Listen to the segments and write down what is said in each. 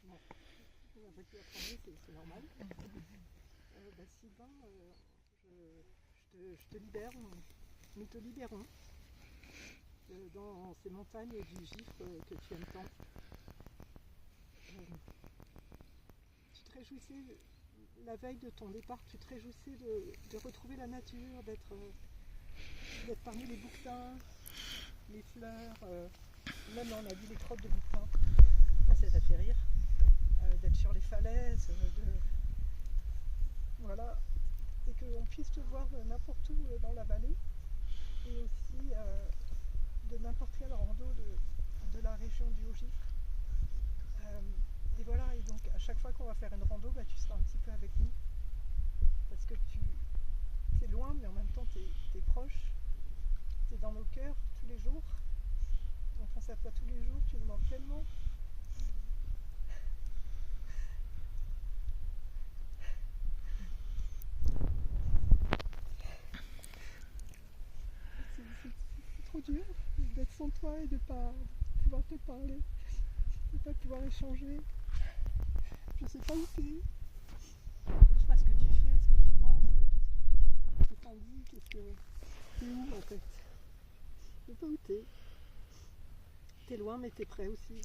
Bon, après tu vas prendre, c'est normal. Sylvain, je te libère, nous te libérons dans ces montagnes du Gifre que tu aimes tant. Tu te réjouissais, la veille de ton départ, tu te réjouissais de retrouver la nature, d'être parmi les bouquetins, les fleurs, même là on a vu les crottes de bouquetins, ça t'a fait rire, d'être sur les falaises, voilà, et qu'on puisse te voir n'importe où dans la vallée, et aussi de n'importe quel rando de la région du Haut-Gifre. Et voilà, et donc à chaque fois qu'on va faire une rando, tu seras un petit peu avec nous, parce que c'est loin, mais en même temps t'es proche, t'es dans nos cœurs tous les jours, on pense à toi tous les jours, tu nous manques tellement. C'est trop dur d'être sans toi et de ne pas pouvoir te parler, de ne pas pouvoir échanger. Je ne sais pas où t'es. Je sais pas ce que tu fais, ce que tu penses, qu'est-ce que t'en dis, t'es où en fait? Je ne sais pas où t'es. T'es loin mais t'es près aussi.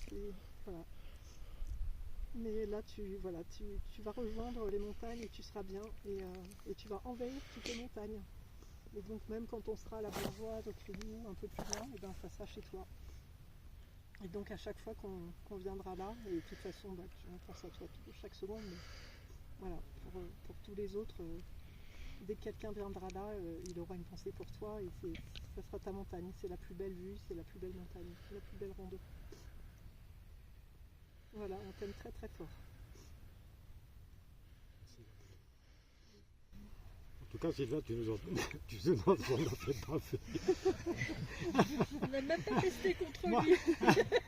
Voilà. Mais là tu vas rejoindre les montagnes et tu seras bien et tu vas envahir toutes les montagnes. Et donc même quand on sera à la Bourgeoise, au Crillou, un peu plus loin, et ça sera chez toi. Et donc à chaque fois qu'on viendra là, et de toute façon on pense à toi chaque seconde, mais voilà, pour tous les autres, dès que quelqu'un viendra là, il aura une pensée pour toi et ça sera ta montagne, c'est la plus belle vue, c'est la plus belle montagne, c'est la plus belle rando. Voilà, on t'aime très très fort. En tout cas, Sylvain, tu nous en fais pas fait. On n'a même pas testé contre lui.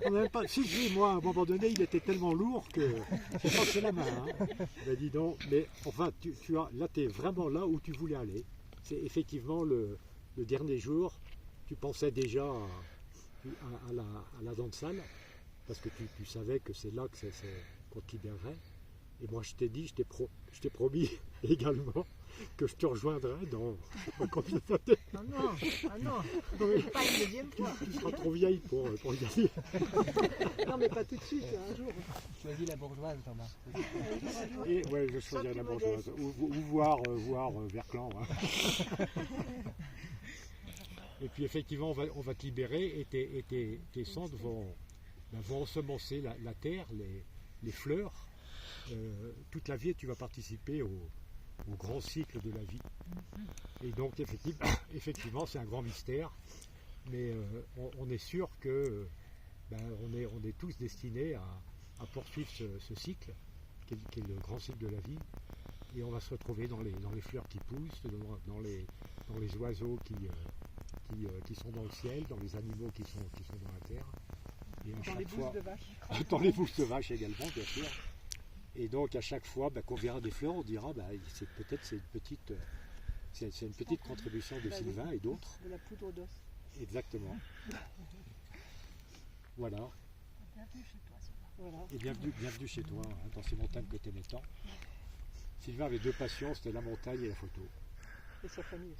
On n'a même pas. Si, moi, à un moment donné, il était tellement lourd que j'ai passé la main. Hein. Ben, dis donc, mais enfin, là, tu es vraiment là où tu voulais aller. C'est effectivement le dernier jour, tu pensais déjà à la dent de salle, parce que tu savais que c'est là qu'on te libérerait. Et moi, je t'ai dit, je t'ai promis également que je te rejoindrai dans combien d'années. Ah non, pas une deuxième fois. Tu seras trop vieille pour y aller. Non mais pas tout de suite, un jour. Choisis la bourgeoise, Thomas. Et ouais, je choisirai la bourgeoise. Ou voir Verclan. Hein. Et puis effectivement, on va te libérer et tes cendres vont ensemencer la terre, les fleurs. Toute la vie, tu vas participer au grand cycle de la vie. Et donc effectivement c'est un grand mystère, mais on est sûr que on est tous destinés à poursuivre ce cycle, qui est le grand cycle de la vie, et on va se retrouver dans les fleurs qui poussent, dans les oiseaux qui sont dans le ciel, dans les animaux qui sont dans la terre, et à chaque fois, dans les bouches de vache également, bien sûr. Et donc à chaque fois qu'on verra des fleurs, on dira c'est une petite contribution de Sylvain et d'autres. De la poudre d'os. Exactement. Voilà. Bienvenue chez toi, Sylvain. Voilà. Et bienvenue chez toi, hein, dans ces montagnes que tu aimais tant. Sylvain avait deux passions, c'était la montagne et la photo. Et sa famille.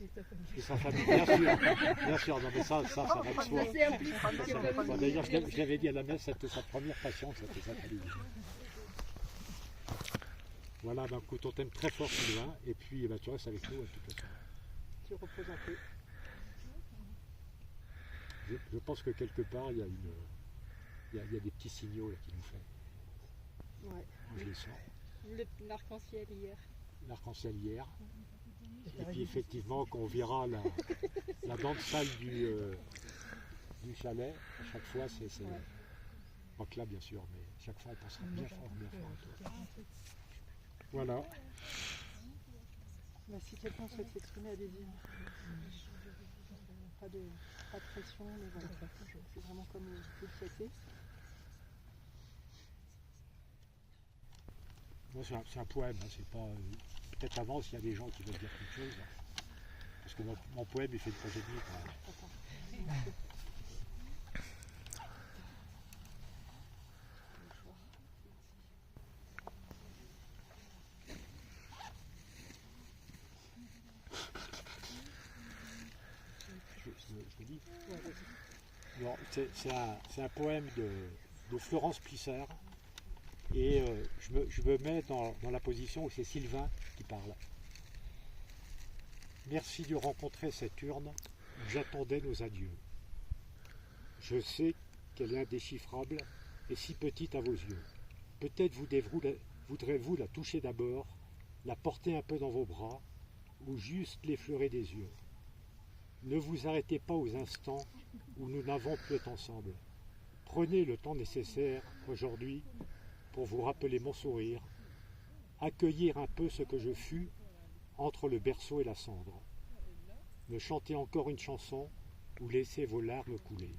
Et sa famille, bien sûr, non mais ça va de soi. C'est implicite. D'ailleurs, je l'avais dit à la messe, c'était sa première passion, c'était sa famille. Voilà, écoute, on t'aime très fort Sylvain, et puis tu restes avec nous à toute façon. Tu reposes un peu. Je pense que quelque part, il y a des petits signaux là, qui nous font. Ouais. Je les sens. L'arc-en-ciel hier. L'arc-en-ciel hier. Et puis effectivement, quand on verra la dent de salle du chalet, à chaque fois, c'est pas que là bien sûr, mais chaque fois on pensera bien fort à toi. Voilà. Si quelqu'un souhaite s'exprimer, allez-y. Pas de pression, mais voilà. C'est vraiment comme vous le souhaitez. Moi, c'est un poème, hein, c'est pas. Peut-être avant s'il y a des gens qui veulent dire quelque chose. Parce que mon poème il fait une projet de nuit quand même. C'est un poème de Florence Plissard. Et je me mets dans la position où c'est Sylvain qui parle. Merci de rencontrer cette urne où j'attendais nos adieux. Je sais qu'elle est indéchiffrable et si petite à vos yeux. Peut-être voudrez-vous la toucher d'abord, la porter un peu dans vos bras, ou juste l'effleurer des yeux. Ne vous arrêtez pas aux instants où nous n'avons pu être ensemble. Prenez le temps nécessaire aujourd'hui pour vous rappeler mon sourire, accueillir un peu ce que je fus entre le berceau et la cendre. Me chanter encore une chanson ou laisser vos larmes couler.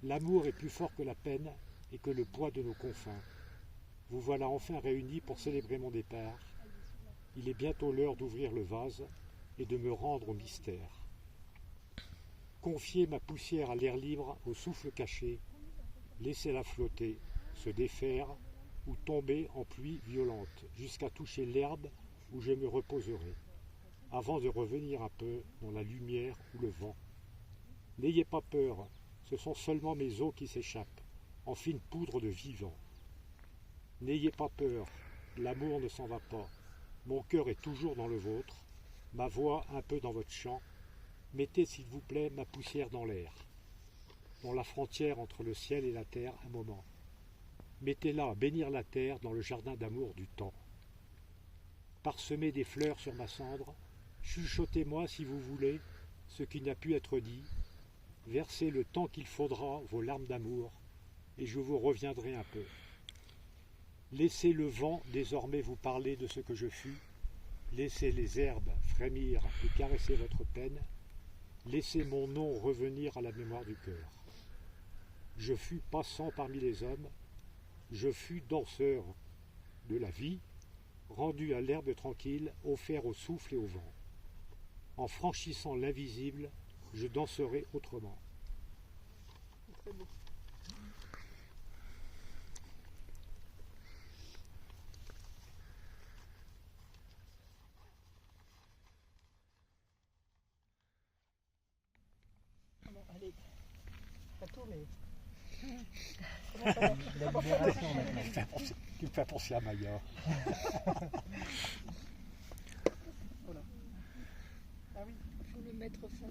L'amour est plus fort que la peine et que le poids de nos confins. Vous voilà enfin réunis pour célébrer mon départ. Il est bientôt l'heure d'ouvrir le vase et de me rendre au mystère. Confier ma poussière à l'air libre, au souffle caché, laissez-la flotter, se défaire ou tomber en pluie violente, jusqu'à toucher l'herbe où je me reposerai, avant de revenir un peu dans la lumière ou le vent. N'ayez pas peur, ce sont seulement mes os qui s'échappent, en fine poudre de vivant. N'ayez pas peur, l'amour ne s'en va pas, mon cœur est toujours dans le vôtre, ma voix un peu dans votre chant. Mettez s'il vous plaît ma poussière dans l'air, dans la frontière entre le ciel et la terre un moment. Mettez-la à bénir la terre dans le jardin d'amour du temps. Parsemez des fleurs sur ma cendre, chuchotez-moi si vous voulez ce qui n'a pu être dit, versez le temps qu'il faudra vos larmes d'amour, et je vous reviendrai un peu. Laissez le vent désormais vous parler de ce que je fus, laissez les herbes frémir et caresser votre peine, laissez mon nom revenir à la mémoire du cœur. Je fus passant parmi les hommes, je fus danseur de la vie, rendu à l'herbe tranquille, offert au souffle et au vent. En franchissant l'invisible, je danserai autrement. Très beau. Bon, allez, pas tout, mais La libération maintenant. Tu me fais penser à Maya. Voilà. Ah oui, il faut le mettre face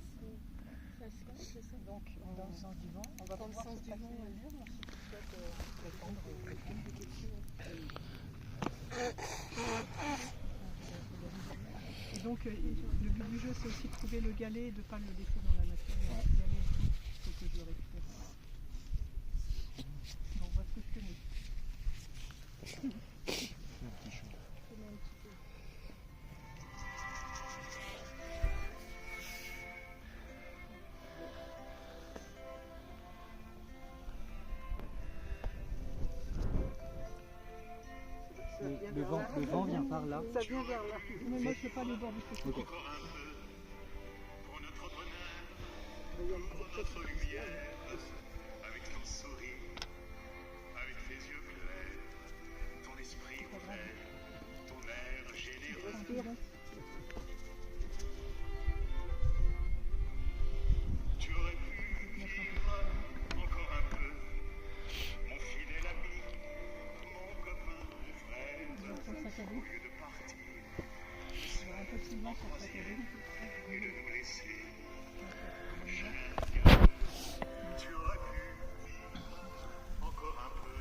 là, c'est ça. donc Dans le sens du vent. on va dans le sens du vent. l'urne, si tu souhaites répondre Des questions. Et donc le but du jeu c'est aussi de trouver le galet et de ne pas le laisser dans la nature. Le galet, il faut que je le récupère. Donc on voit ce que je connais. Je mets un petit peu. Ça vient Le vers vent, là. le vent vient par là. Ça vient vers là. Mais moi je ne veux pas aller voir du côté. Ok. Pour notre bonheur, Il y a une pour petite notre lumière, avec ton sourire, avec tes yeux clairs, ton esprit ouvert, ton air généreux. respire. Tu aurais pu vivre encore un peu, mon fidèle ami, mon copain, mon frère, au lieu de partir, Un peu de silence sur sa cabine. et de nous laisser. Tu aurais pu vivre encore un peu.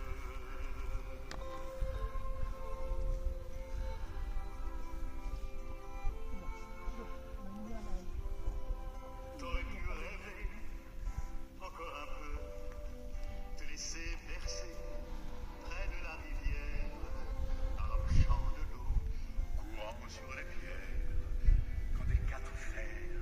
T'aurais pu rêver encore un peu, te laisser bercer près de la rivière, arrachant de l'eau, courant sur les pierres, quand des quatre fers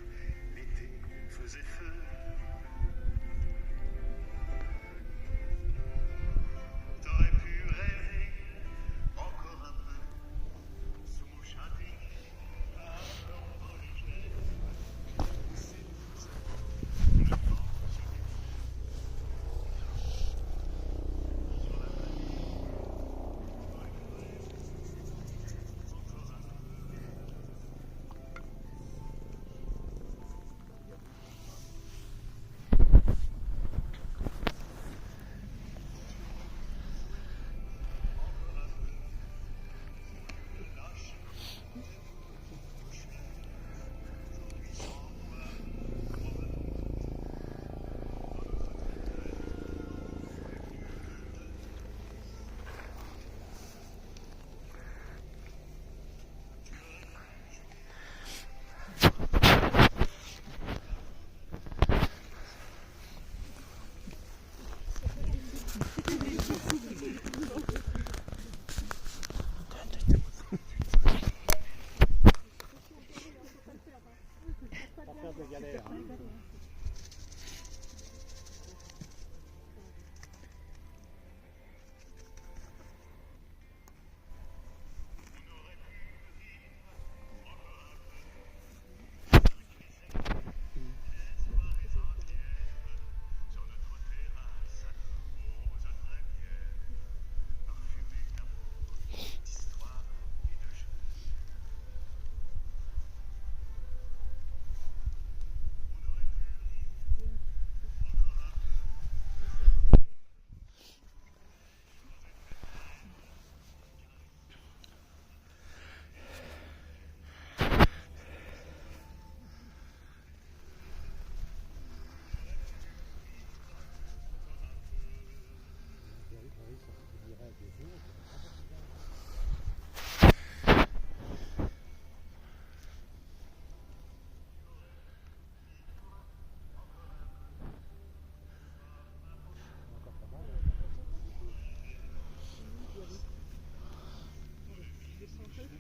Oui, ça se finirait à 2 jours. Encore pas mal. Des centaines.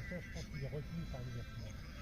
Je pense qu'il est retenu par l'ouverture.